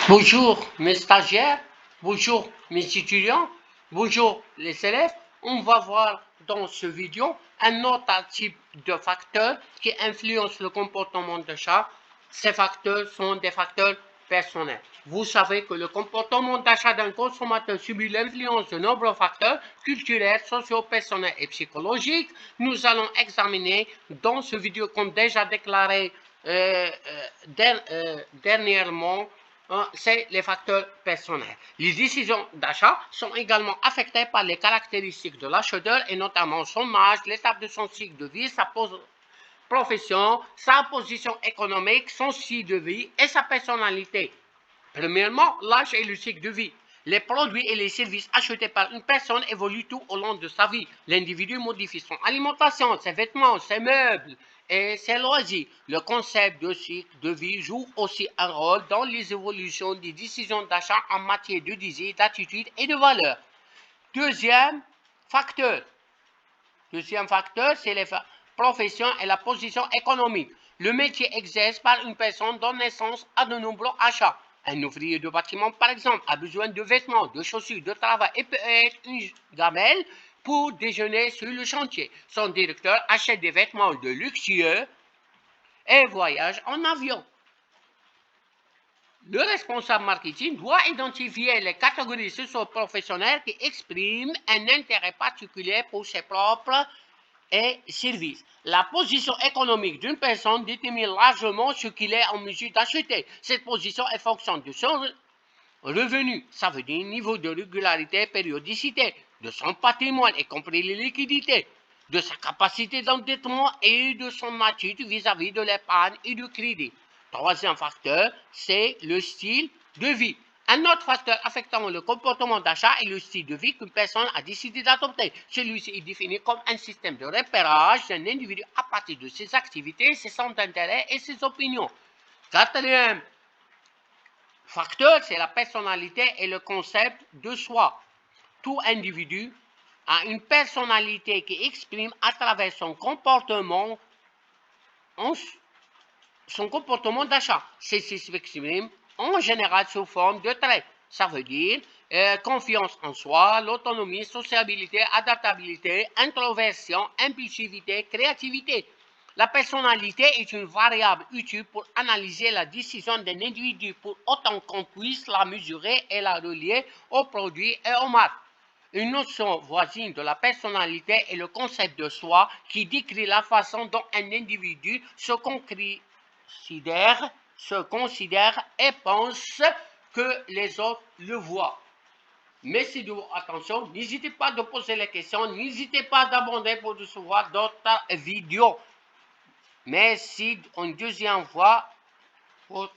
Bonjour mes stagiaires, bonjour mes étudiants, bonjour les élèves. On va voir dans ce vidéo un autre type de facteurs qui influencent le comportement d'achat. Ces facteurs sont des facteurs personnels. Vous savez que le comportement d'achat d'un consommateur subit l'influence de nombreux facteurs culturels, sociaux, personnels et psychologiques. Nous allons examiner dans ce vidéo, comme déjà déclaré dernièrement, c'est les facteurs personnels. Les décisions d'achat sont également affectées par les caractéristiques de l'acheteur et notamment son âge, l'étape de son cycle de vie, sa profession, sa position économique, son style de vie et sa personnalité. Premièrement, l'âge et le cycle de vie. Les produits et les services achetés par une personne évoluent tout au long de sa vie. L'individu modifie son alimentation, ses vêtements, ses meubles et ses loisirs. Le concept de cycle de vie joue aussi un rôle dans les évolutions des décisions d'achat en matière de désir, d'attitude et de valeur. Deuxième facteur, c'est les professions et la position économique. Le métier exercé par une personne donne naissance à de nombreux achats. Un ouvrier de bâtiment, par exemple, a besoin de vêtements, de chaussures, de travail et peut être une gamelle pour déjeuner sur le chantier. Son directeur achète des vêtements de luxueux et voyage en avion. Le responsable marketing doit identifier les catégories socio-professionnelles qui expriment un intérêt particulier pour ses propres et services. La position économique d'une personne détermine largement ce qu'il est en mesure d'acheter. Cette position est fonction de son revenu, ça veut dire niveau de régularité, périodicité, de son patrimoine, y compris les liquidités, de sa capacité d'endettement et de son attitude vis-à-vis de l'épargne et du crédit. Troisième facteur, c'est le style de vie. Un autre facteur affectant le comportement d'achat est le style de vie qu'une personne a décidé d'adopter. Celui-ci est défini comme un système de repérage d'un individu à partir de ses activités, ses centres d'intérêt et ses opinions. Quatrième facteur, c'est la personnalité et le concept de soi. Tout individu a une personnalité qui exprime à travers son comportement d'achat. Ceci s'exprime en général sous forme de traits. Ça veut dire confiance en soi, l'autonomie, sociabilité, adaptabilité, introversion, impulsivité, créativité. La personnalité est une variable utile pour analyser la décision d'un individu pour autant qu'on puisse la mesurer et la relier aux produits et aux marques. Une notion voisine de la personnalité est le concept de soi qui décrit la façon dont un individu se considère et pense que les autres le voient. Merci de votre attention. N'hésitez pas de poser les questions. N'hésitez pas d'abonner pour recevoir d'autres vidéos. Merci une deuxième fois pour